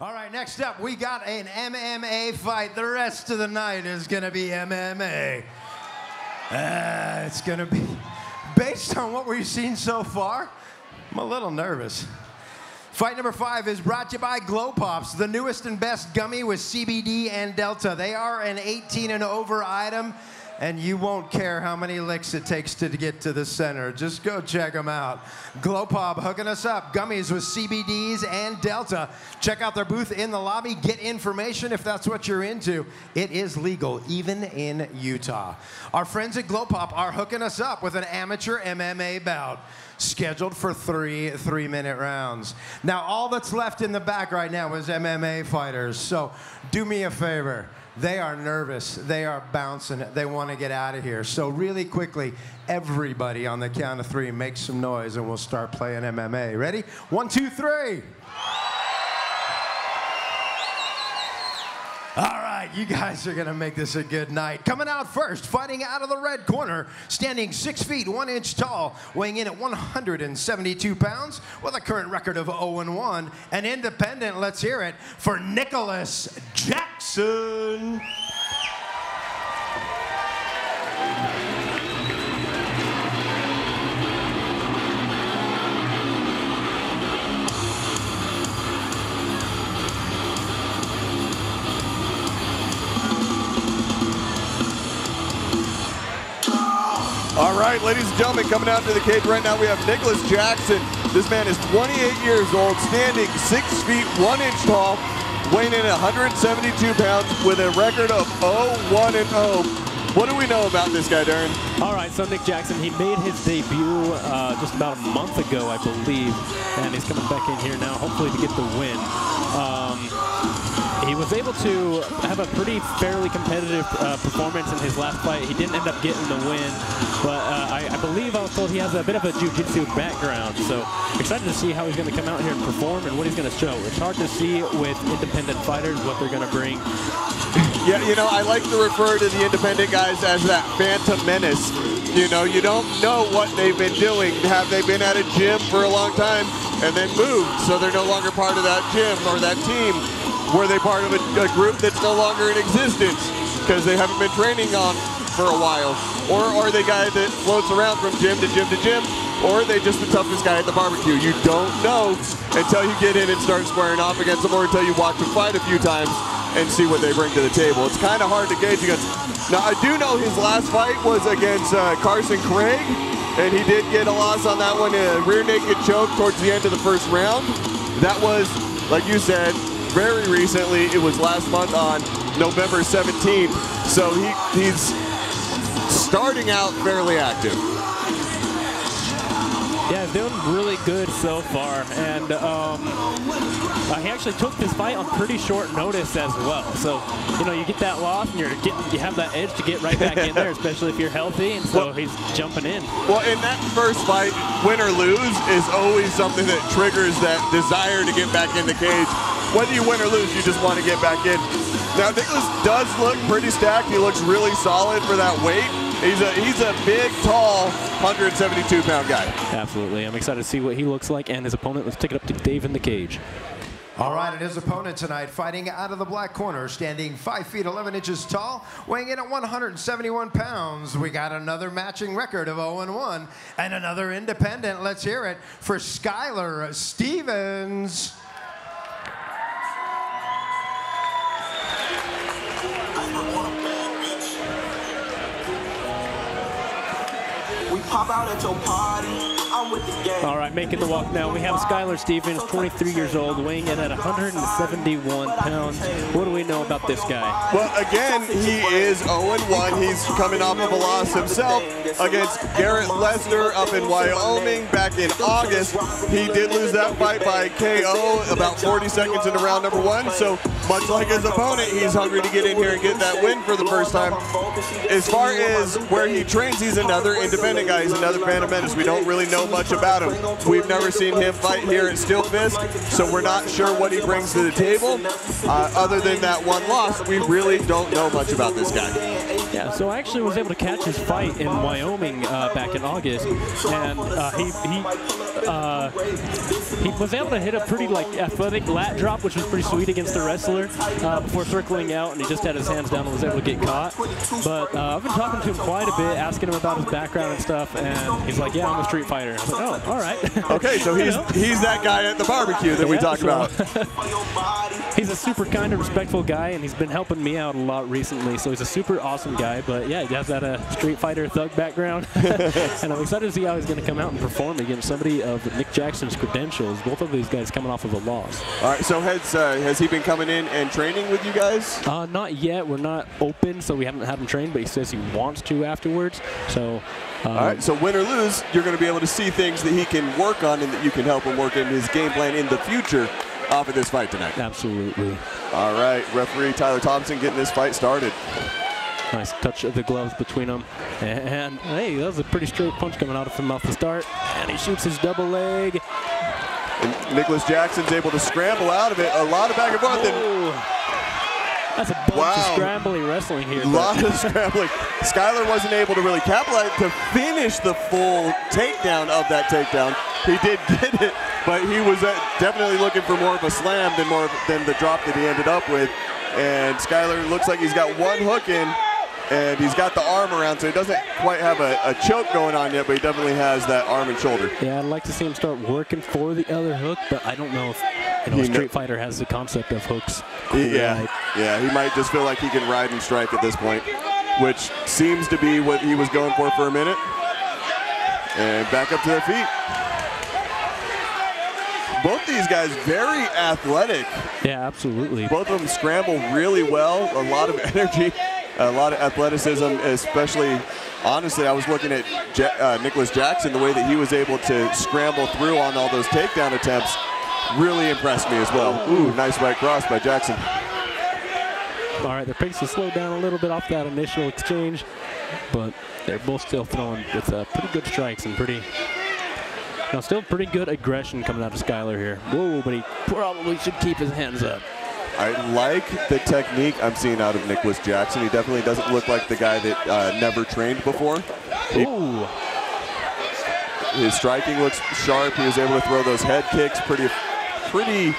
All right, next up, we got an MMA fight. The rest of the night is going to be MMA. It's going to be, based on what we've seen so far, I'm a little nervous. Fight number 5 is brought to you by Glow Pops, the newest and best gummy with CBD and Delta. They are an 18 and over item, and you won't care how many licks it takes to get to the center. Just go check them out. Glow Pop hooking us up. Gummies with CBDs and Delta. Check out their booth in the lobby. Get information if that's what you're into. It is legal, even in Utah. Our friends at Glow Pop are hooking us up with an amateur MMA bout, scheduled for 3 3-minute rounds. Now, all that's left in the back right now is MMA fighters. So do me a favor. They are nervous. They are bouncing. They want to get out of here. So really quickly, everybody on the count of 3, make some noise and we'll start playing MMA. Ready? 1, 2, 3. All right, you guys are going to make this a good night. Coming out first, fighting out of the red corner, standing 6 feet 1 inch tall, weighing in at 172 pounds, with a current record of 0-1. An independent, let's hear it, for Nicholas Jackson. All right, ladies and gentlemen, coming out to the cage right now, we have Nicholas Jackson. This man is 28 years old, standing 6 feet 1 inch tall, weighing in at 172 pounds with a record of 0-1-0. What do we know about this guy, Darren? All right, so Nick Jackson, he made his debut just about a month ago, I believe, and he's coming back in here now, hopefully to get the win. He was able to have a pretty fairly competitive performance in his last fight. He didn't end up getting the win, but I believe I was told he has a bit of a jiu-jitsu background. So excited to see how he's going to come out here and perform and what he's going to show. It's hard to see with independent fighters what they're going to bring. Yeah, you know, I like to refer to the independent guys as that phantom menace. You know, you don't know what they've been doing. Have they been at a gym for a long time and then moved, so they're no longer part of that gym or that team? Were they part of a group that's no longer in existence because they haven't been training on for a while? Or are they guys that floats around from gym to gym to gym? Or are they just the toughest guy at the barbecue? You don't know until you get in and start squaring off against them, or until you watch them fight a few times and see what they bring to the table. It's kind of hard to gauge against. Now, I do know his last fight was against Carson Craig, and he did get a loss on that one, a rear naked choke towards the end of the first round. That was, like you said, very recently. It was last month on November 17th. So he's starting out fairly active. Yeah, he's doing really good so far, and he actually took this fight on pretty short notice as well. So, you know, you get that loss, and you have that edge to get right back in there, especially if you're healthy. And so he's jumping in. Well, in that first fight, win or lose is always something that triggers that desire to get back in the cage. Whether you win or lose, you just want to get back in. Now, Nicholas does look pretty stacked. He looks really solid for that weight. He's a big, tall, 172-pound guy. Absolutely. I'm excited to see what he looks like and his opponent. Let's take it up to Dave in the cage. All right, and his opponent tonight, fighting out of the black corner, standing 5 feet 11 inches tall, weighing in at 171 pounds. We got another matching record of 0-1 and another independent. Let's hear it for Skyler Stevens. Pop out at your party. I'm with the gang. All right, making the walk now. We have Skyler Stevens, 23 years old, weighing in at 171 pounds. What do we know about this guy? Well, again, he is 0-1. He's coming off of a loss himself against Garrett Lester up in Wyoming back in August. He did lose that fight by KO about 40 seconds into round number 1. So much like his opponent, he's hungry to get in here and get that win for the first time. As far as where he trains, he's another independent guy. He's another Phantom Menace. We don't really know much about him. We've never seen him fight here at SteelFist, so we're not sure what he brings to the table. Other than that one loss, we really don't know much about this guy. Yeah, so I actually was able to catch his fight in Wyoming back in August, and he he was able to hit a pretty athletic lat drop, which was pretty sweet against the wrestler before circling out, and he just had his hands down and was able to get caught. But I've been talking to him quite a bit, asking him about his background and stuff, and he's like, yeah, I'm a street fighter. I was like, oh, all right. Okay, so he's that guy at the barbecue that we talked about. He's a super kind and respectful guy, and he's been helping me out a lot recently, so he's a super awesome guy. But yeah, he has that street fighter thug background, and I'm excited to see how he's going to come out and perform against somebody of Nick Jackson's credentials. Both of these guys coming off of a loss. All right, so has he been coming in and training with you guys? Not yet. We're not open, so we haven't had him train, but he says he wants to afterwards. So. All right, so win or lose, you're going to be able to see things that he can work on and that you can help him work in his game plan in the future off of this fight tonight. Absolutely. All right, referee Tyler Thompson getting this fight started. Nice touch of the gloves between them. And hey, that was a pretty straight punch coming out of him off the start. And he shoots his double leg. And Nicholas Jackson's able to scramble out of it. A lot of back and forth. That's a bunch of scrambling wrestling here. A lot of scrambling. Skyler wasn't able to really capitalize to finish the full takedown of that takedown. He did get it, but he was definitely looking for more of a slam than the drop that he ended up with. And Skyler looks like he's got one hook in, and he's got the arm around, so he doesn't quite have a choke going on yet, but he definitely has that arm and shoulder. Yeah, I'd like to see him start working for the other hook, but I don't know if a street fighter has the concept of hooks. Yeah, he might just feel like he can ride and strike at this point, which seems to be what he was going for a minute. And back up to their feet. Both these guys very athletic. Yeah, absolutely. Both of them scramble really well, a lot of energy. A lot of athleticism, especially, honestly, I was looking at Nicholas Jackson, the way that he was able to scramble through on all those takedown attempts really impressed me as well. Ooh, nice right cross by Jackson. All right, their pace has slowed down a little bit off that initial exchange, but they're both still throwing with pretty good strikes and still pretty good aggression coming out of Skyler here. Whoa, but he probably should keep his hands up. I like the technique I'm seeing out of Nicholas Jackson. He definitely doesn't look like the guy that never trained before. His striking looks sharp. He was able to throw those head kicks pretty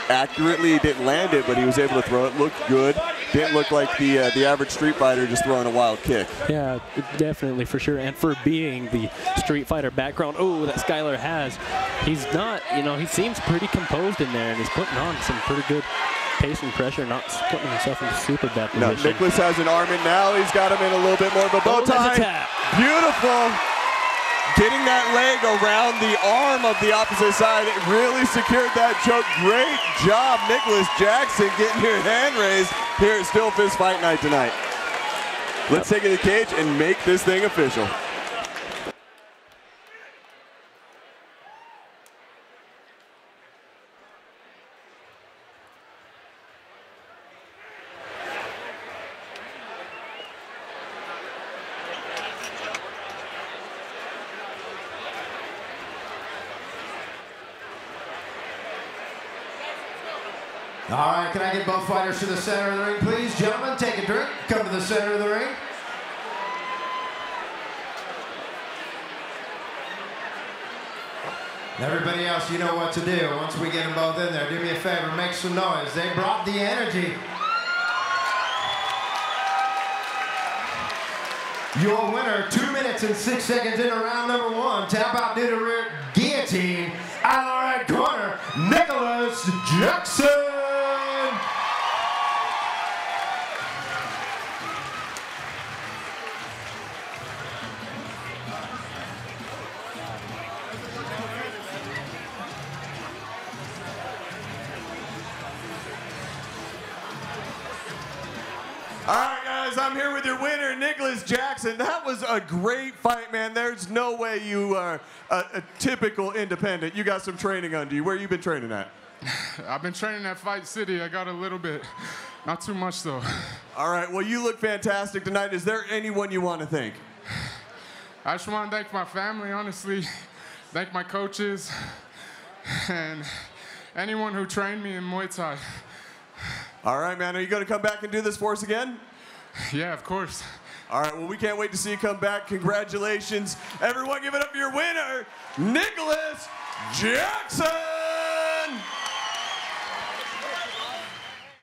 accurately. He didn't land it, but he was able to throw it. Looked good. Didn't look like the average street fighter just throwing a wild kick. Yeah, definitely, for sure. And for being the street fighter background, that Skyler has, he's not, he seems pretty composed in there, and he's putting on some pretty good pace and pressure, not putting himself in super bad position. No, Nicholas has an arm in now. He's got him in a little bit more of a bow tie. Beautiful. Getting that leg around the arm of the opposite side, it really secured that choke. Great job, Nicholas Jackson, getting your hand raised here at SteelFist Fight Night tonight. Let's take it to the cage and make this thing official. All right, can I get both fighters to the center of the ring, please? Gentlemen, take a drink. Come to the center of the ring. Everybody else, you know what to do. Once we get them both in there, do me a favor, make some noise. They brought the energy. Your winner, 2 minutes and 6 seconds into round number 1. Tap out due to rear guillotine. Out of the right corner, Nicholas Jackson. All right, guys, I'm here with your winner, Nicholas Jackson. That was a great fight, man. There's no way you are a typical independent. You got some training under you. Where you been training at? I've been training at Fight City. I got a little bit. Not too much, though. All right, well, you look fantastic tonight. Is there anyone you want to thank? I just want to thank my family, honestly. Thank my coaches. And anyone who trained me in Muay Thai. All right, man. Are you going to come back and do this for us again? Yeah, of course. All right, well, we can't wait to see you come back. Congratulations. Everyone, give it up for your winner, Nicholas Jackson.